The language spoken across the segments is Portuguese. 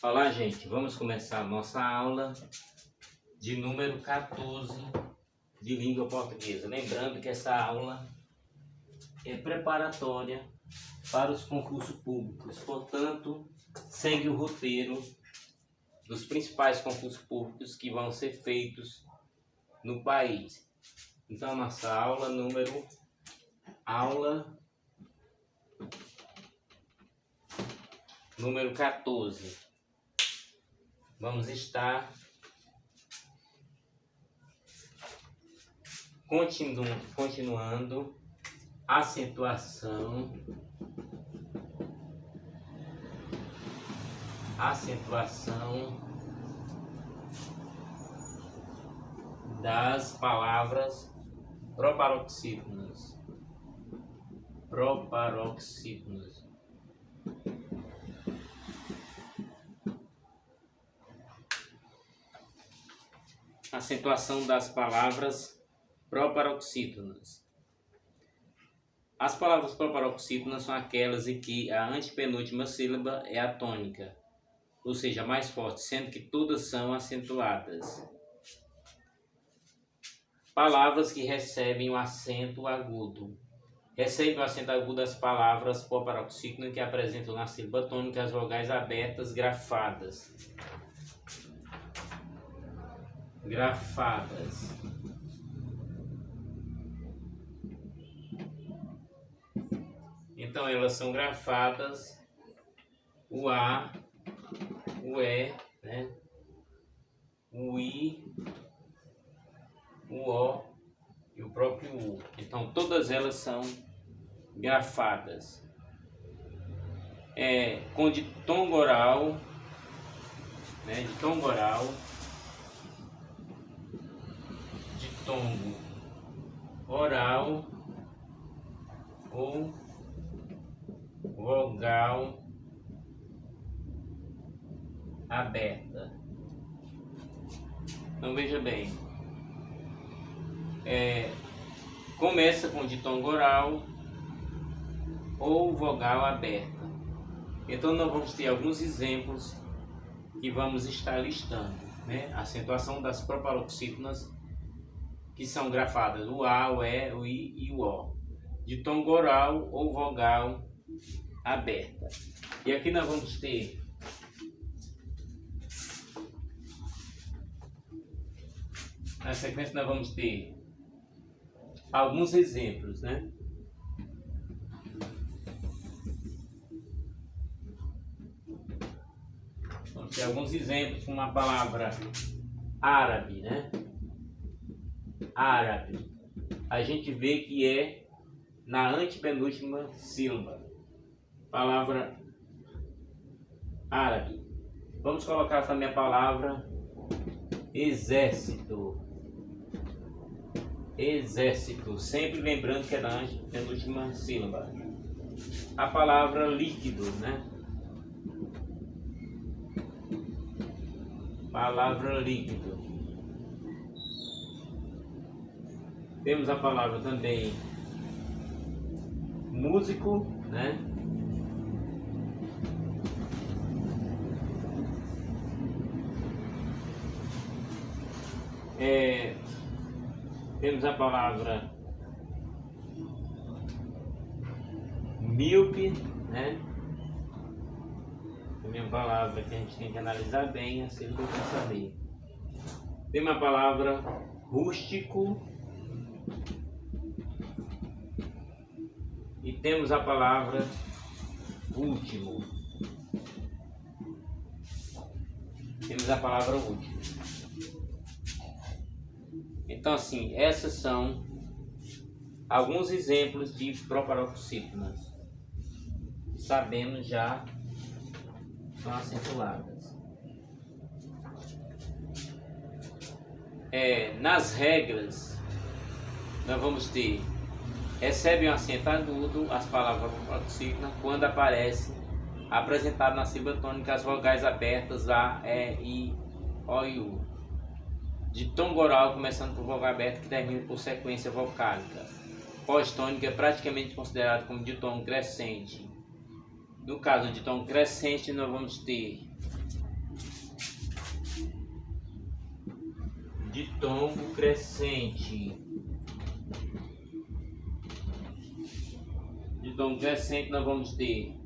Olá, gente, vamos começar a nossa aula de número 14 de língua portuguesa. Lembrando que essa aula é preparatória para os concursos públicos, portanto, segue o roteiro dos principais concursos públicos que vão ser feitos no país. Então, a nossa aula número 14. Vamos estar continuando acentuação das palavras proparoxítonas. Acentuação das palavras proparoxítonas. As palavras proparoxítonas são aquelas em que a antepenúltima sílaba é a tônica, ou seja, mais forte, sendo que todas são acentuadas. Palavras que recebem o acento agudo. Recebem o acento agudo as palavras proparoxítonas que apresentam na sílaba tônica as vogais abertas grafadas. Então elas são grafadas o A, o E, né? O I, o O e o próprio U. Então todas elas são grafadas. Com ditongo oral, né? Ditongo oral, ditongo oral ou vogal aberta. Então veja bem, começa com ditongo oral ou vogal aberta. Então nós vamos ter alguns exemplos que vamos estar listando, né? A acentuação das proparoxítonas que são grafadas o A, o E, o I e o O. Ditongo oral ou vogal aberta. E aqui nós vamos ter na sequência nós vamos ter alguns exemplos, né? Vamos ter alguns exemplos com a palavra árabe, né? Árabe. A gente vê que é na antepenúltima sílaba. Palavra árabe. Vamos colocar também a palavra exército. Exército. Sempre lembrando que é na antepenúltima sílaba. A palavra líquido, né? Palavra líquido. Temos a palavra também músico, né? Temos a palavra míope, né? Também é uma palavra que a gente tem que analisar bem, assim que eu quero saber. Temos a palavra rústico. E temos a palavra último. Temos a palavra último. Então, assim, essas são alguns exemplos de proparoxítonas. Sabemos já são acentuadas. Nas regras, nós vamos ter recebem um acento agudo as palavras proparoxítonas quando aparece apresentado na sílaba tônica as vogais abertas A, E, I, O e U. Ditongo oral começando por vogal aberta que termina por sequência vocálica. Pós-tônica é praticamente considerado como ditongo crescente. No caso de tom crescente, nós vamos ter ditongo crescente. Ditongo crescente nós vamos ter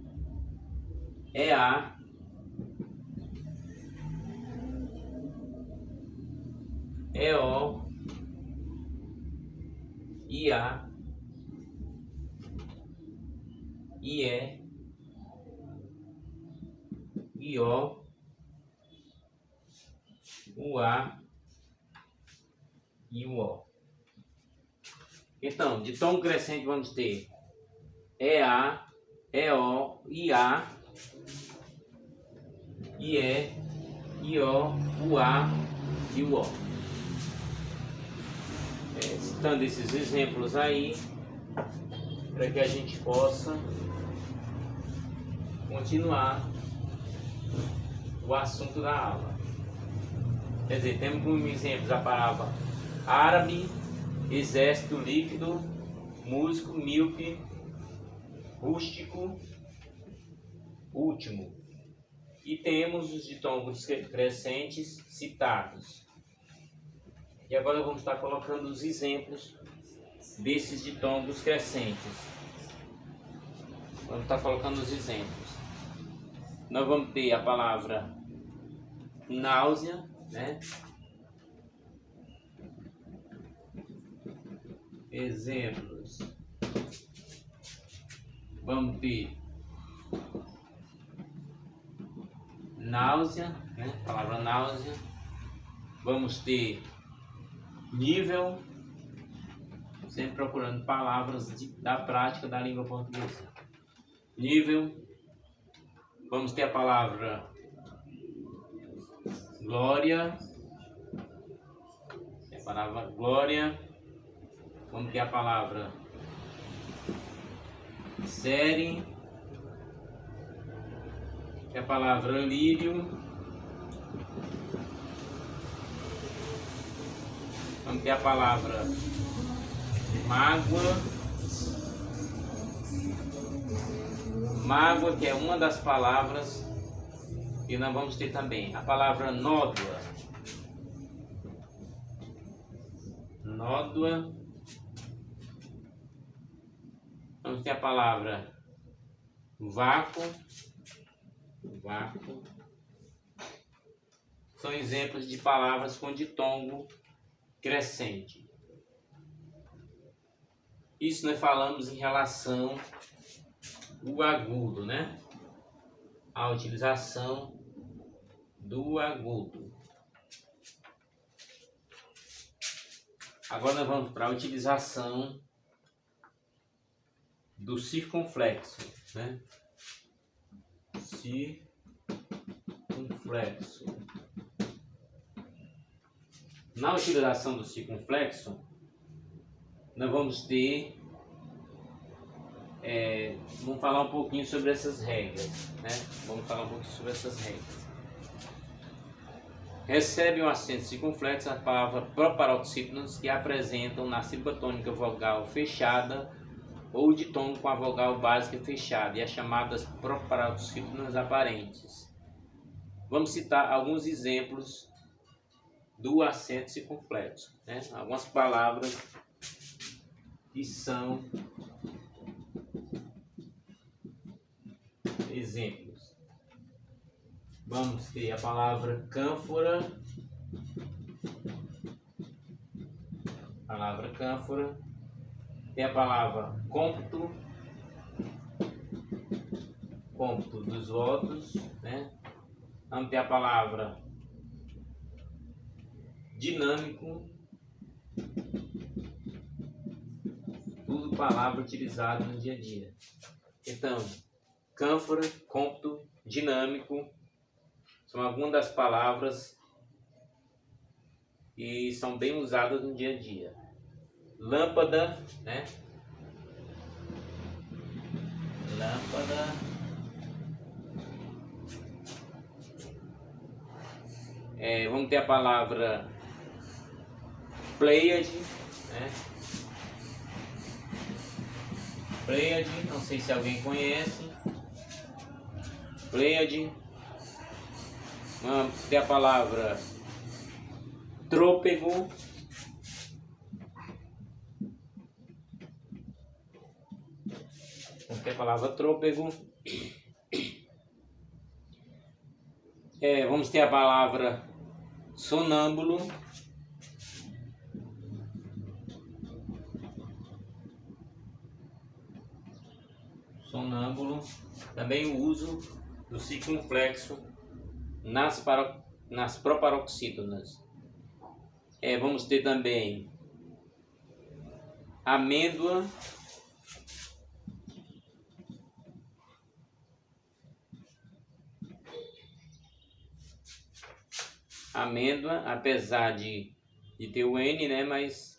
EA, EO, IA, IE, IO, UA e UO. Então, de tom crescente vamos ter EA, EO, IA, IE, IO, UA e UO. Citando esses exemplos aí, para que a gente possa continuar o assunto da aula. Quer dizer, temos como exemplos a palavra árabe, exército, líquido, músico, míope, rústico, último. E temos os ditongos crescentes citados. E agora vamos estar colocando os exemplos desses ditongos crescentes. Vamos estar colocando os exemplos. Nós vamos ter a palavra náusea, né? Exemplos. Vamos ter náusea, né? A palavra náusea. Vamos ter nível, sempre procurando palavras da prática da língua portuguesa. Nível. Vamos ter a palavra glória. A palavra glória. Vamos ter a palavra série. A palavra lírio. Vamos ter a palavra mágoa. Mágoa, que é uma das palavras. E nós vamos ter também a palavra nódoa. Nódoa. Vamos ter a palavra vácuo. Vácuo. São exemplos de palavras com ditongo crescente. Isso nós falamos em relação ao agudo, né? A utilização do agudo. Agora nós vamos para a utilização do circunflexo, né? Circunflexo. Na utilização do circunflexo, nós vamos ter, vamos falar um pouquinho sobre essas regras, né? Vamos falar um pouquinho sobre essas regras. Recebe um acento circunflexo a palavra proparoxítonos que apresentam na sílaba tônica vogal fechada ou ditongo com a vogal básica fechada e as chamadas proparoxítonas aparentes. Vamos citar alguns exemplos do acento circunflexo, né? Algumas palavras que são exemplos. Vamos ter a palavra cânfora. Palavra cânfora. Tem a palavra cômputo. Cômputo dos votos, né? Vamos ter a palavra dinâmico. Tudo palavra utilizada no dia a dia. Então, cânfora, cômputo, dinâmico são algumas das palavras que são bem usadas no dia a dia. Lâmpada, né? Lâmpada. Vamos ter a palavra Pleiade, né? Pleiade, não sei se alguém conhece. Pleiade. Vamos ter a palavra trôpego, aqui a palavra trôpego. Vamos ter a palavra sonâmbulo, também o uso do circunflexo nas proparoxítonas. Vamos ter também amêndoa, apesar de ter o N, né, mas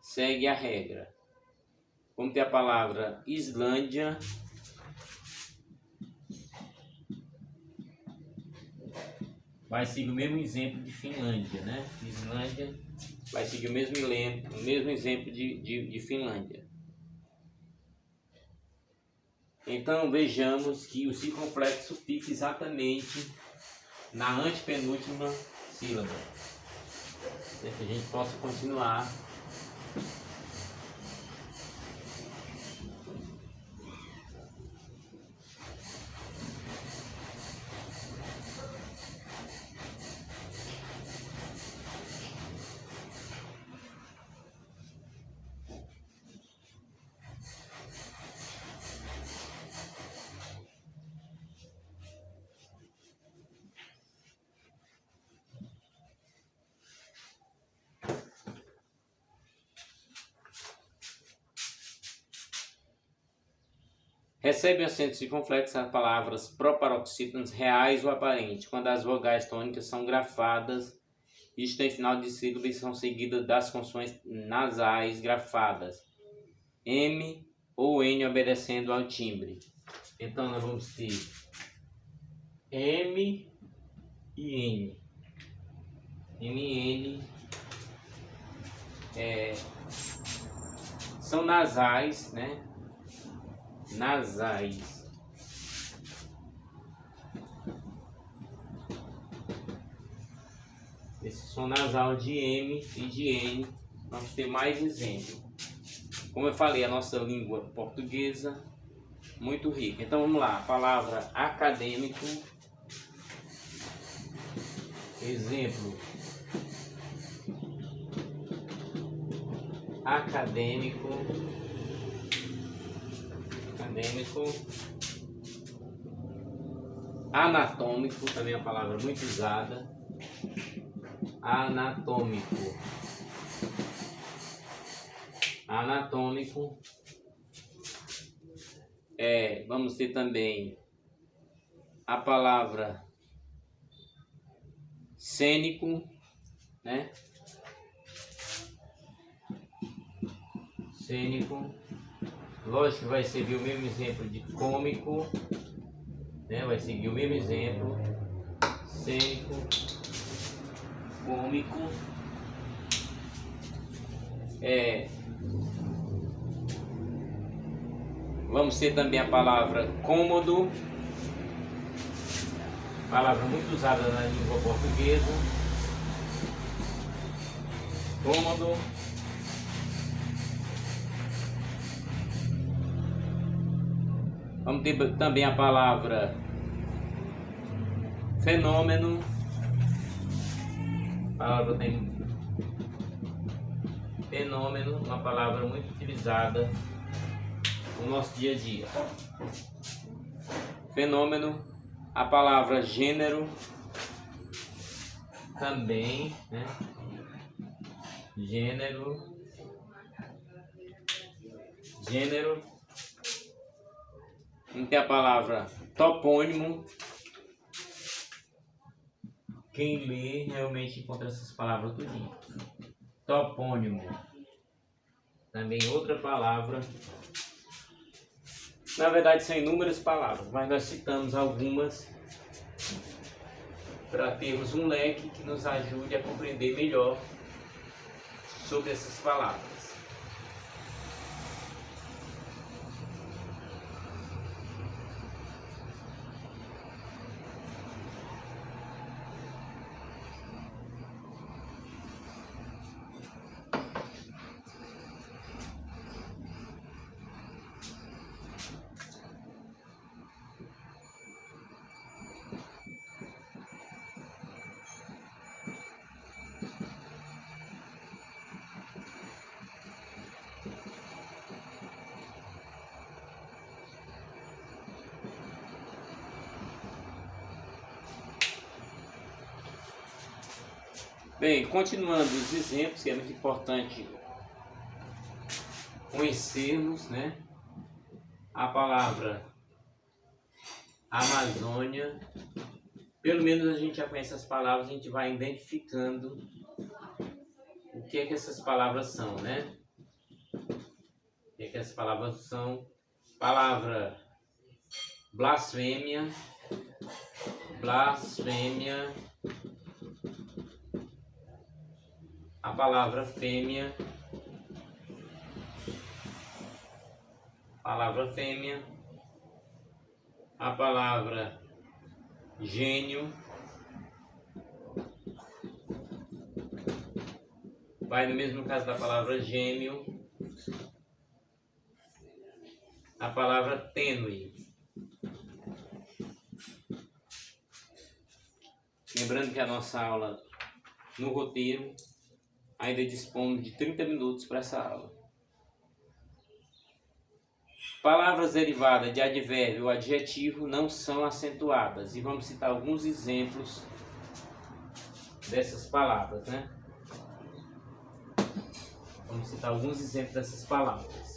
segue a regra. Vamos ter a palavra Islândia, vai seguir o mesmo exemplo de Finlândia, né? Islândia vai seguir o mesmo exemplo de Finlândia. Então vejamos que o circunflexo fica exatamente na antepenúltima sílaba, para que a gente possa continuar. Recebe acento circunflexo as palavras proparoxítonas reais ou aparentes, quando as vogais tônicas são grafadas, isto em final de sílaba e são seguidas das consoantes nasais grafadas, M ou N obedecendo ao timbre. Então nós vamos ter M e N. M e N são nasais, né? Nasais. Esse som nasal de M e de N. Vamos ter mais exemplo. Como eu falei, a nossa língua portuguesa muito rica. Então vamos lá, a palavra acadêmico. Exemplo. Acadêmico. Anatômico, também é uma palavra muito usada. Anatômico. Vamos ter também a palavra cênico, né? Cênico. Lógico que vai seguir o mesmo exemplo de cômico, né? Vai seguir o mesmo exemplo, cênico, cômico. Vamos ter também a palavra cômodo, palavra muito usada na língua portuguesa. Cômodo. Vamos ter também a palavra fenômeno. A palavra tem fenômeno, uma palavra muito utilizada no nosso dia a dia. Fenômeno. A palavra gênero também, né? Gênero. Vamos ter a palavra topônimo. Quem lê realmente encontra essas palavras tudinho. Topônimo. Também outra palavra. Na verdade são inúmeras palavras, mas nós citamos algumas para termos um leque que nos ajude a compreender melhor sobre essas palavras. Bem, continuando os exemplos, que é muito importante conhecermos, né? A palavra Amazônia, pelo menos a gente já conhece as palavras, a gente vai identificando o que é que essas palavras são, né? O que é que essas palavras são? Palavra blasfêmia, blasfêmia, a palavra fêmea, palavra fêmea, a palavra gênio, vai no mesmo caso da palavra gêmeo, a palavra tênue. Lembrando que a nossa aula no roteiro ainda dispomos de 30 minutos para essa aula. Palavras derivadas de advérbio ou adjetivo não são acentuadas. E vamos citar alguns exemplos dessas palavras, né? Vamos citar alguns exemplos dessas palavras.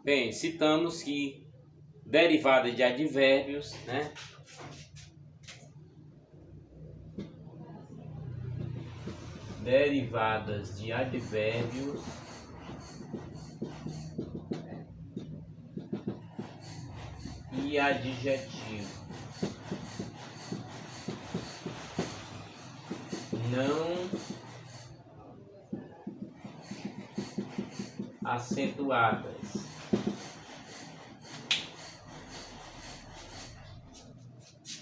Bem, citamos que derivadas de advérbios, né? Derivadas de advérbios e adjetivos não acentuadas.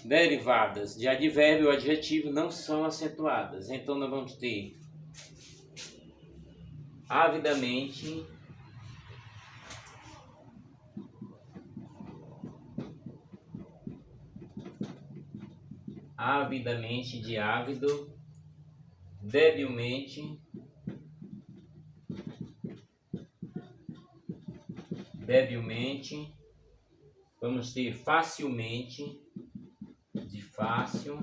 Derivadas de advérbio ou adjetivo não são acentuadas. Então nós vamos ter avidamente, avidamente de ávido, debilmente, debilmente, vamos ter facilmente, de fácil,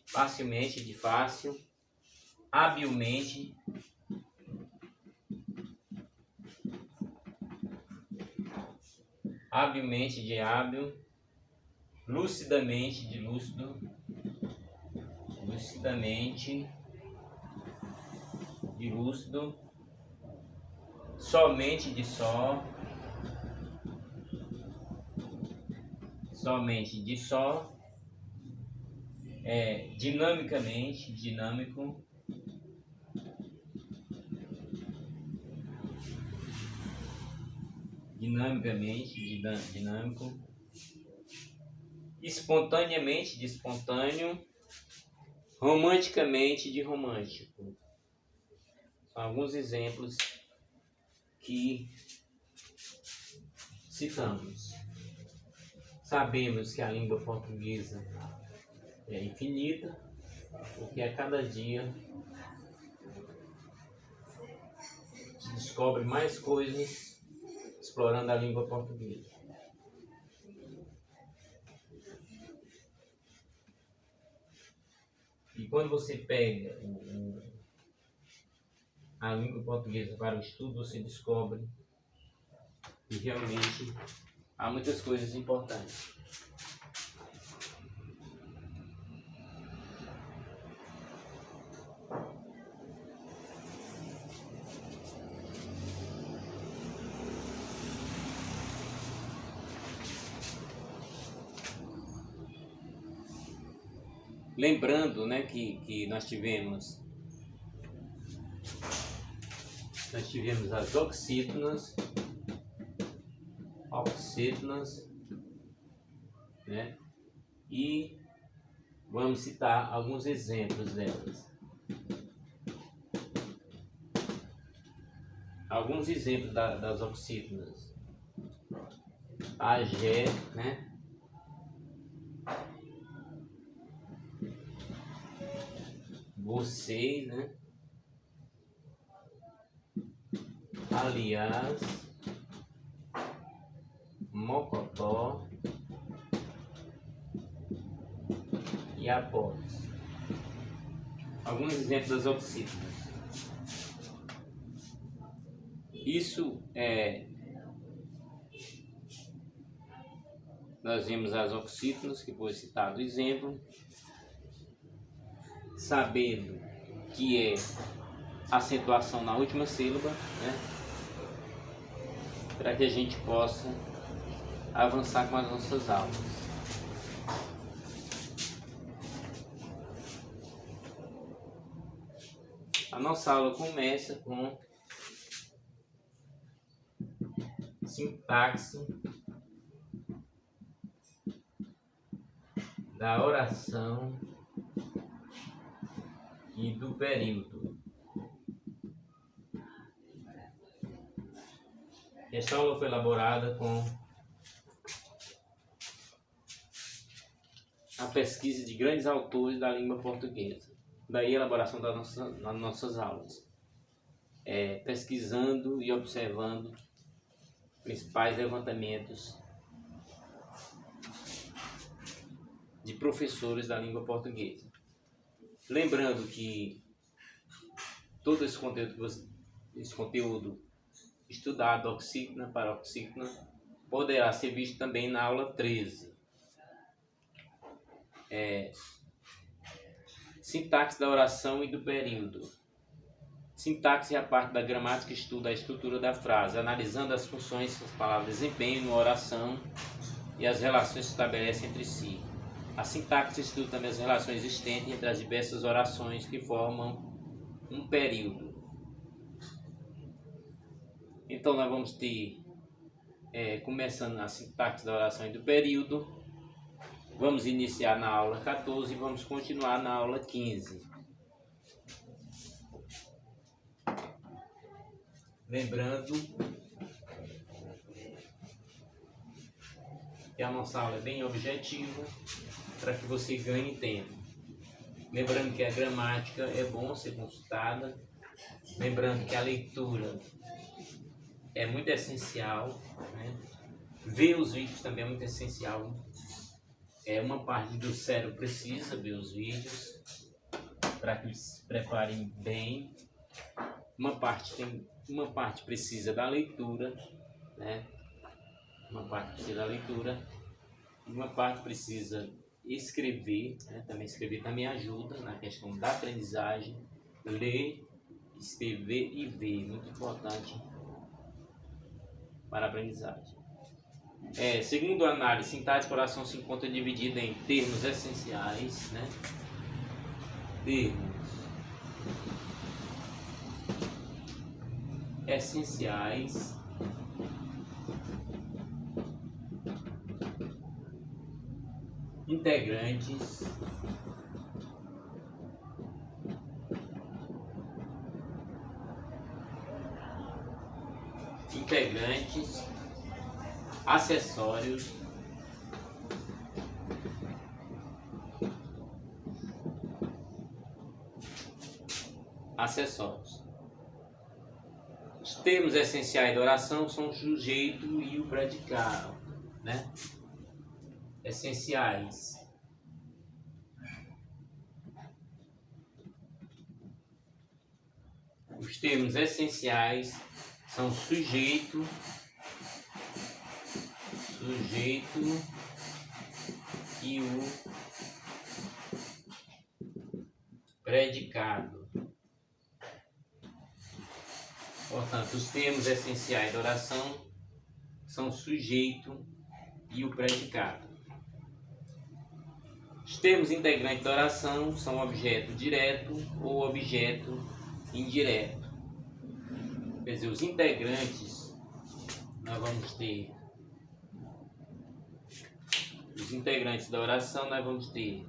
facilmente de fácil, habilmente, habilmente de hábil, lucidamente de lúcido, lucidamente de lúcido, somente de só, somente de só, dinamicamente, dinâmico, dinamicamente, dinâmico, espontaneamente, de espontâneo, romanticamente, de romântico. São alguns exemplos que citamos. Sabemos que a língua portuguesa é infinita, porque a cada dia se descobre mais coisas explorando a língua portuguesa. E quando você pega a língua portuguesa para o estudo, você descobre que realmente há muitas coisas importantes. Lembrando, né, que nós tivemos as oxítonas, né, e vamos citar alguns exemplos delas. Alguns exemplos das oxítonas. agé, né? Você, né? Aliás, mocotó e após. Alguns exemplos das oxítonas. Isso é... Nós vimos as oxítonas, que foi citado o exemplo, sabendo que é acentuação na última sílaba, né? Para que a gente possa avançar com as nossas aulas. A nossa aula começa com sintaxe da oração e do período. Esta aula foi elaborada com a pesquisa de grandes autores da língua portuguesa. Daí a elaboração das nossas aulas. Pesquisando e observando principais levantamentos de professores da língua portuguesa. Lembrando que todo esse conteúdo estudado oxítona para oxítona poderá ser visto também na aula 13. Sintaxe da oração e do período. Sintaxe é a parte da gramática que estuda a estrutura da frase, analisando as funções que as palavras desempenham numa oração e as relações que se estabelecem entre si. A sintaxe estuda também as relações existentes entre as diversas orações que formam um período. Então nós vamos ter, começando a sintaxe da oração e do período, vamos iniciar na aula 14 e vamos continuar na aula 15. Lembrando que a nossa aula é bem objetiva para que você ganhe tempo. Lembrando que a gramática é bom ser consultada. Lembrando que a leitura é muito essencial, né? Ver os vídeos também é muito essencial. Uma parte do cérebro precisa ver os vídeos para que eles se preparem bem. Uma parte precisa da leitura, né? Uma parte precisa da leitura, uma parte precisa escrever, né? Também escrever também ajuda na questão da aprendizagem. Ler, escrever e ver, muito importante para a aprendizagem. Segundo a análise, sintaxe da oração se encontra dividida em termos essenciais, né? Termos essenciais, integrantes, acessórios, Os termos essenciais da oração são o sujeito e o predicado, né? Essenciais. Os termos essenciais são sujeito e o predicado. Portanto, os termos essenciais da oração são o sujeito e o predicado. Os termos integrantes da oração são objeto direto ou objeto indireto. Quer dizer, os integrantes, nós vamos ter os integrantes da oração, nós vamos ter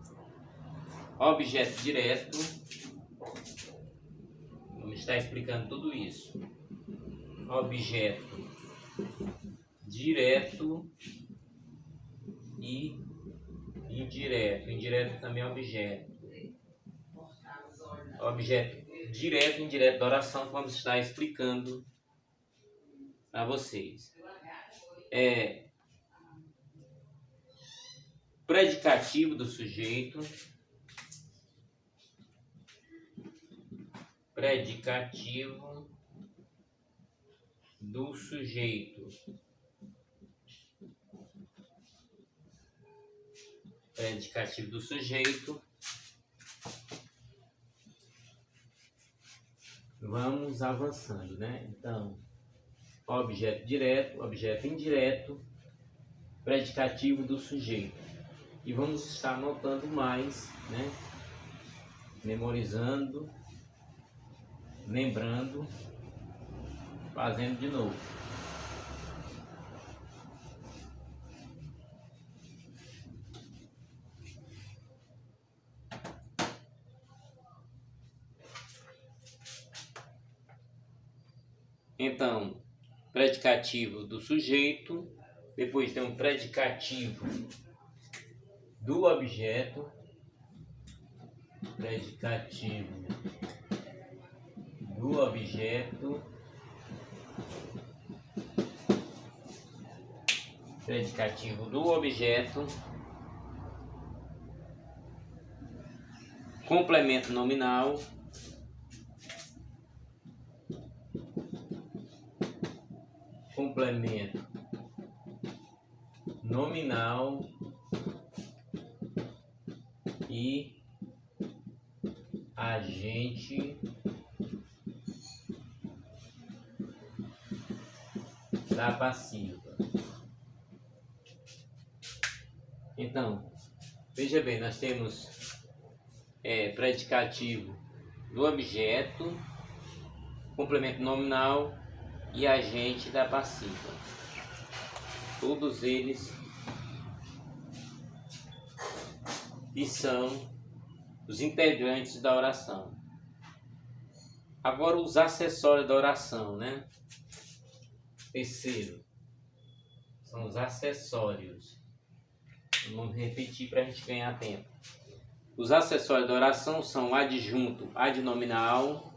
objeto direto. Vamos estar explicando tudo isso. Objeto direto e indireto. Indireto também é objeto. Objeto direto e indireto da oração que vamos estar explicando para vocês. Predicativo do sujeito. Predicativo do sujeito. Predicativo do sujeito. Vamos avançando, né? Então, objeto direto, objeto indireto, predicativo do sujeito. E vamos estar anotando mais, né? Memorizando, lembrando, fazendo de novo. Então, predicativo do sujeito, depois tem um predicativo do objeto, predicativo do objeto, predicativo do objeto, complemento nominal, complemento nominal e agente da passiva. Então, veja bem, nós temos predicativo do objeto, complemento nominal e agente da passiva. Todos eles que são os integrantes da oração. Agora os acessórios da oração, né? Terceiro, são os acessórios. Vamos repetir para a gente ganhar tempo. Os acessórios da oração são adjunto, adnominal,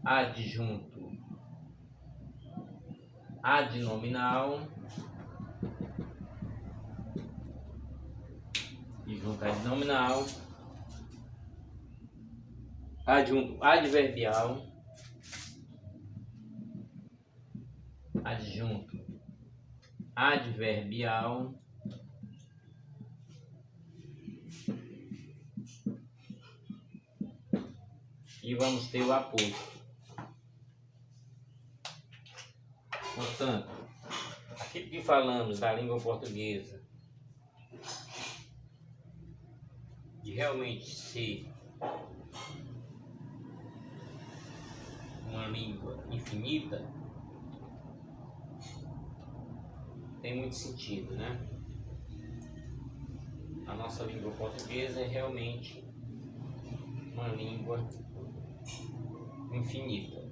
adjunto, adnominal, adjunto adnominal, adjunto adverbial, adjunto adverbial, e vamos ter o aposto. Portanto, aquilo que falamos da língua portuguesa, de realmente ser uma língua infinita, tem muito sentido, né? A nossa língua portuguesa é realmente uma língua infinita.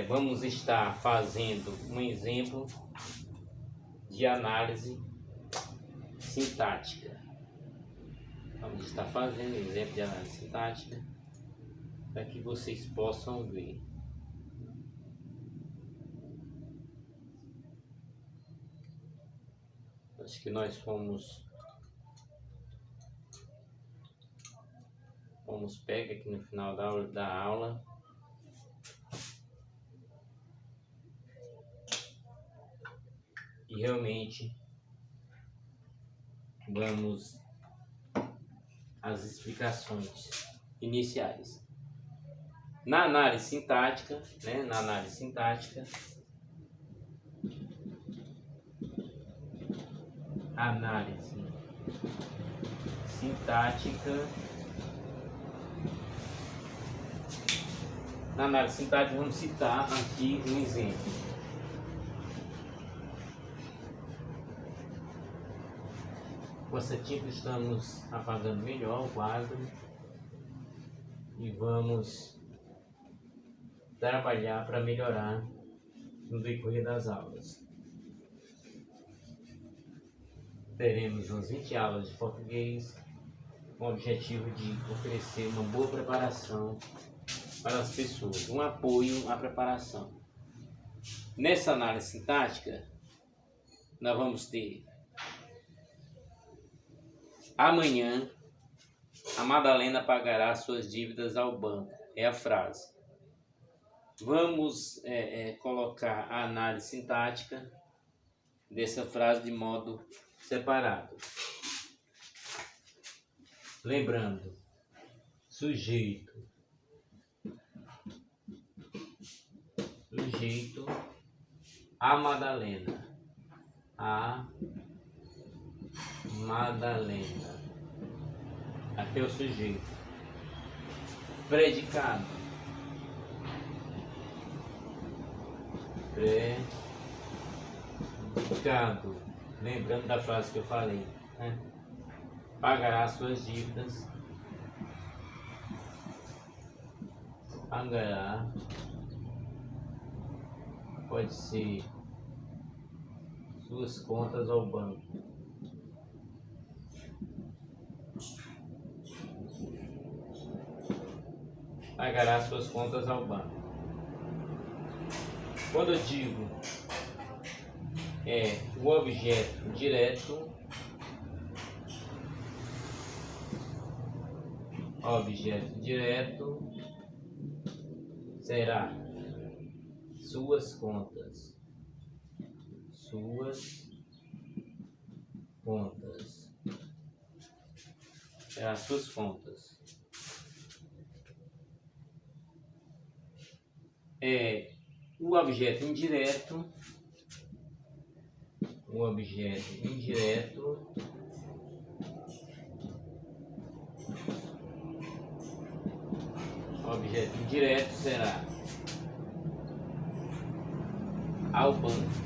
Vamos estar fazendo um exemplo de análise sintática. Vamos estar fazendo um exemplo de análise sintática para que vocês possam ver. Acho que nós fomos pega aqui no final da aula. E realmente vamos às explicações iniciais. Na análise sintática, né? Na análise sintática, na análise sintática vamos citar aqui um exemplo. Com essa tinta estamos apagando melhor o quadro e vamos trabalhar para melhorar no decorrer das aulas. Teremos umas 20 aulas de português com o objetivo de oferecer uma boa preparação para as pessoas, um apoio à preparação. Nessa análise sintática, nós vamos ter amanhã a Madalena pagará suas dívidas ao banco. É a frase. Vamos colocar a análise sintática dessa frase de modo separado. Lembrando, sujeito, a Madalena, aqui é o sujeito. Predicado, lembrando da frase que eu falei, né? Pagará suas dívidas, pagará, pode ser suas contas ao banco. Pagará suas contas ao banco. Quando eu digo o objeto direto, será suas contas. Será suas contas. O objeto indireto, será ao banco,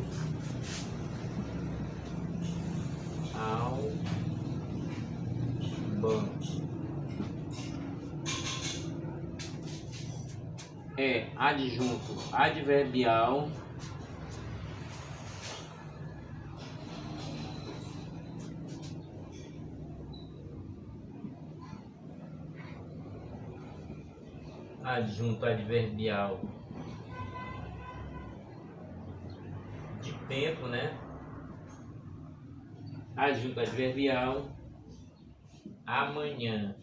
adjunto adverbial, de tempo, né? Adjunto adverbial amanhã.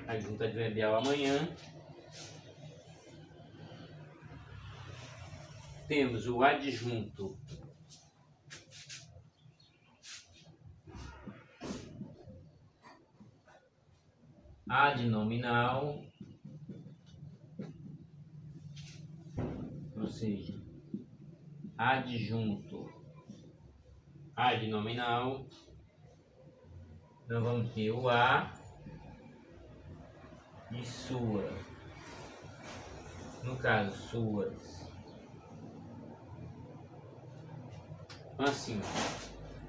Adjunto adverbial amanhã. Temos o adjunto adnominal, ou seja, adjunto adnominal. Nós vamos ter o a e sua, no caso suas. Assim,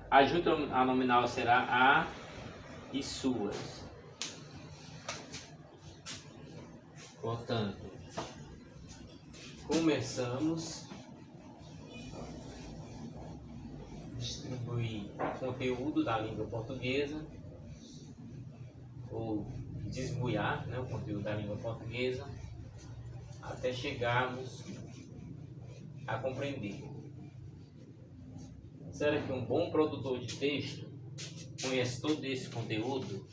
adjunto anominal será a e suas. Portanto, começamos a distribuir conteúdo da língua portuguesa, ou desbuiar, né, o conteúdo da língua portuguesa, até chegarmos a compreender. Será que um bom produtor de texto conhece todo esse conteúdo?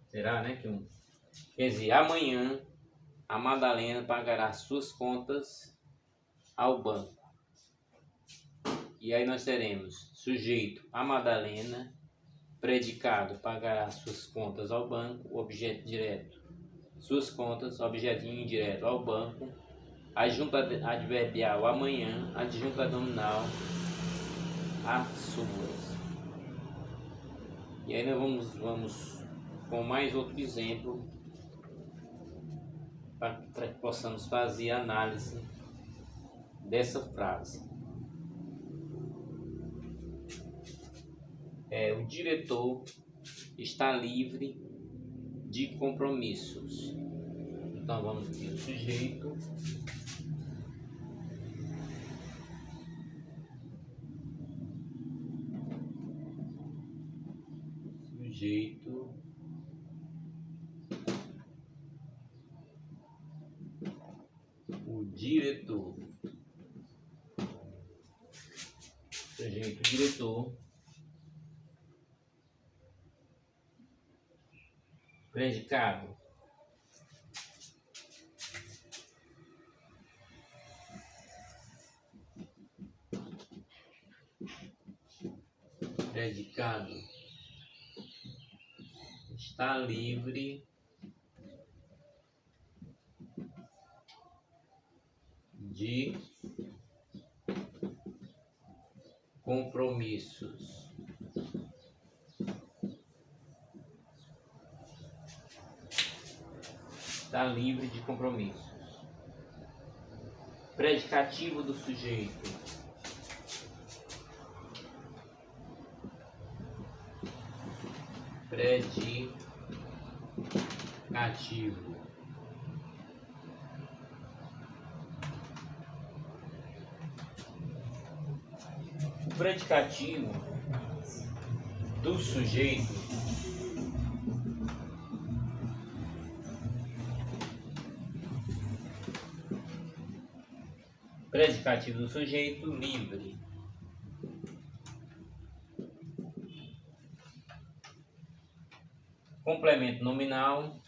Será, né, quer dizer, amanhã a Madalena pagará suas contas ao banco. E aí nós teremos sujeito a Madalena, predicado pagará suas contas ao banco, objeto direto suas contas, objeto indireto ao banco, adjunto adverbial amanhã, adjunto nominal a suas. E aí nós vamos com mais outro exemplo para que possamos fazer a análise dessa frase. O diretor está livre de compromissos. Então vamos aqui o sujeito. O diretor. Sujeito, diretor. Predicado. Predicado. Está livre de compromissos. Está livre de compromissos. Predicativo do sujeito. Predicativo. O predicativo do sujeito livre. Complemento nominal.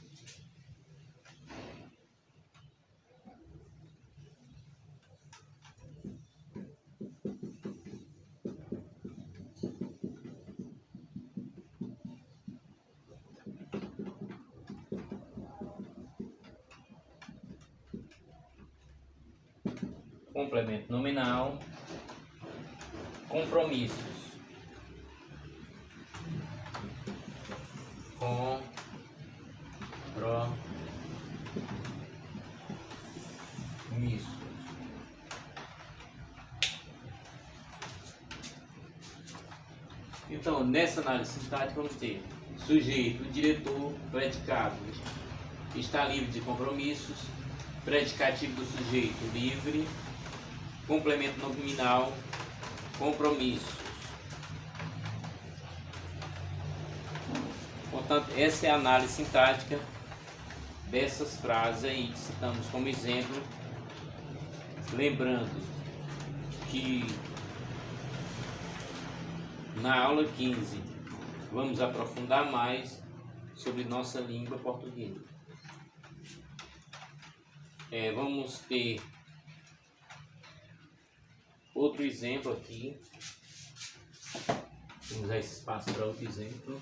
Complemento nominal. Compromissos. Então, nessa análise sintática, vamos ter sujeito, diretor, predicado, está livre de compromissos, predicativo do sujeito, livre, complemento nominal, compromissos. Portanto, essa é a análise sintática dessas frases aí que citamos como exemplo, lembrando que na aula 15 vamos aprofundar mais sobre nossa língua portuguesa. Vamos ter outro exemplo aqui. Vamos usar esse espaço para outro exemplo.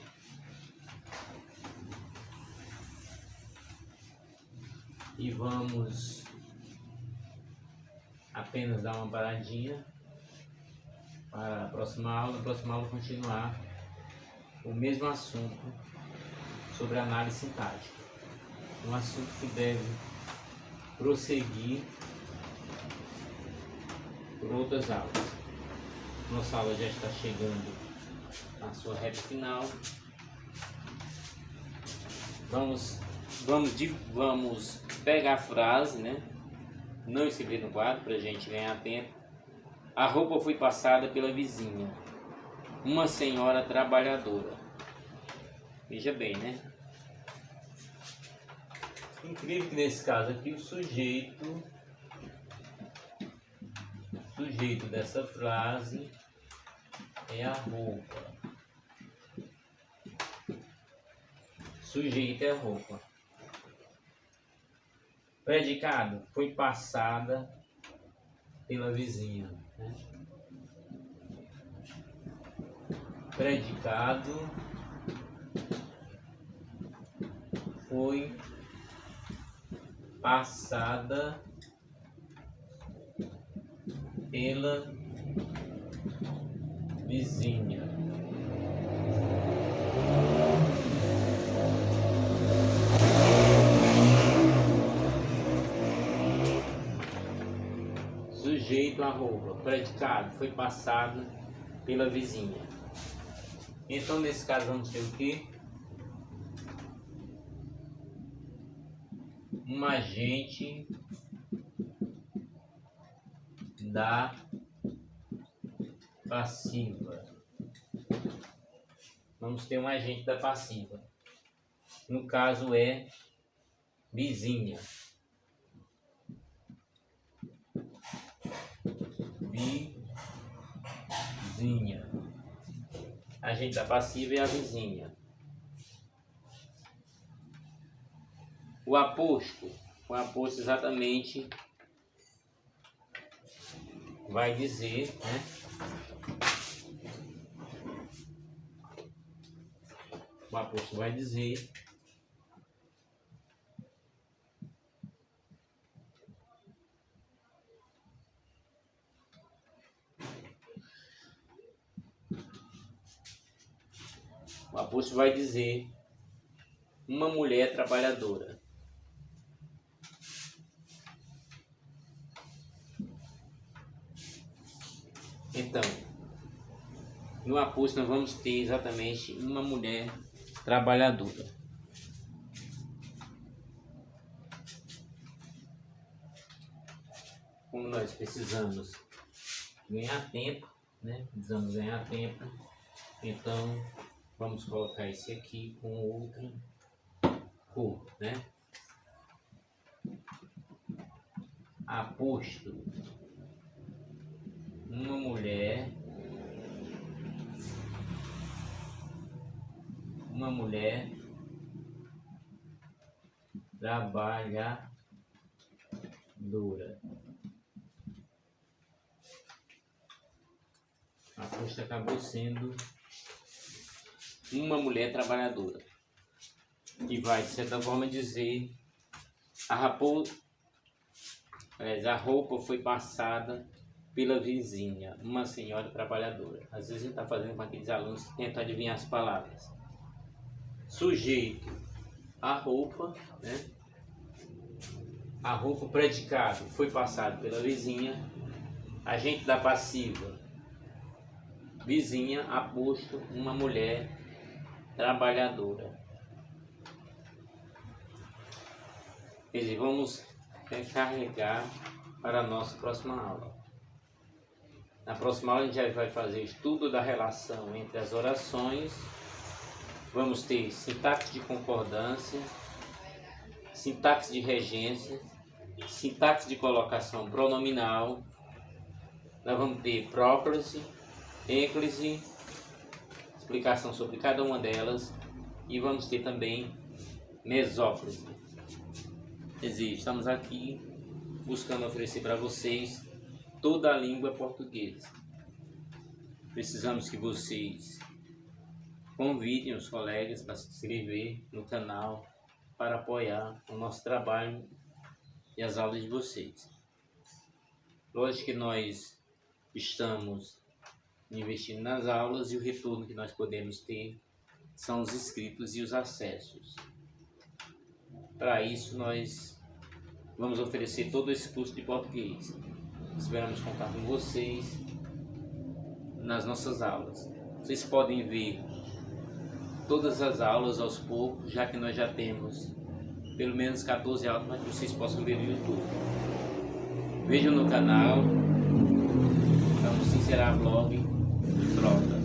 E vamos apenas dar uma paradinha para a próxima aula. Na próxima aula continuar o mesmo assunto sobre análise sintática. Um assunto que deve prosseguir por outras aulas. Nossa aula já está chegando na sua reta final. Vamos pegar a frase, né? Não escrever no quadro para a gente ganhar tempo. A roupa foi passada pela vizinha, uma senhora trabalhadora. Veja bem, né? Incrível que nesse caso aqui o sujeito dessa frase é a roupa. Sujeito é a roupa. Predicado, foi passada pela vizinha. Né? Predicado, foi passada pela vizinha. Sujeito a roupa. Predicado. Foi passado pela vizinha. Então, nesse caso, vamos ter o quê? Um agente da passiva. Vamos ter um agente da passiva. No caso é vizinha. Vizinha. Agente da passiva é a vizinha. O aposto exatamente vai dizer, né? O aposto vai dizer uma mulher trabalhadora. Então, no aposto nós vamos ter exatamente uma mulher trabalhadora. Como nós precisamos ganhar tempo, né? Precisamos ganhar tempo. Então, vamos colocar esse aqui com outra cor, né? Aposto. Uma mulher trabalhadora. A aposta acabou sendo uma mulher trabalhadora, que vai de certa forma dizer a roupa foi passada pela vizinha, uma senhora trabalhadora. Às vezes a gente está fazendo com aqueles alunos que tentam adivinhar as palavras. Sujeito a roupa, né? A roupa, predicado, foi passado pela vizinha. Agente da passiva, vizinha, aposto, uma mulher trabalhadora. Quer dizer, vamos carregar para a nossa próxima aula. Na próxima aula a gente já vai fazer estudo da relação entre as orações. Vamos ter sintaxe de concordância, sintaxe de regência, sintaxe de colocação pronominal. Nós vamos ter próclise, ênclise, explicação sobre cada uma delas, e vamos ter também mesóclise. Quer dizer, estamos aqui buscando oferecer para vocês toda a língua portuguesa. Precisamos que vocês convidem os colegas para se inscrever no canal para apoiar o nosso trabalho e as aulas de vocês. Lógico que nós estamos investindo nas aulas e o retorno que nós podemos ter são os inscritos e os acessos. Para isso nós vamos oferecer todo esse curso de português. Esperamos contar com vocês nas nossas aulas. Vocês podem ver todas as aulas aos poucos, já que nós já temos pelo menos 14 aulas, para que vocês possam ver no YouTube. Vejam no canal, vamos Sincerar Blog e Troca.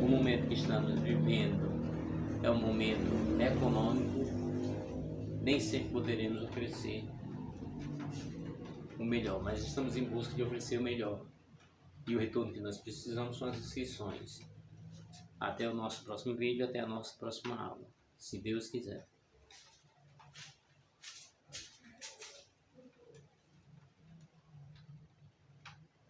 O momento que estamos vivendo é um momento econômico, nem sempre poderemos oferecer o melhor, mas estamos em busca de oferecer o melhor. E o retorno que nós precisamos são as inscrições. Até o nosso próximo vídeo, até a nossa próxima aula, se Deus quiser.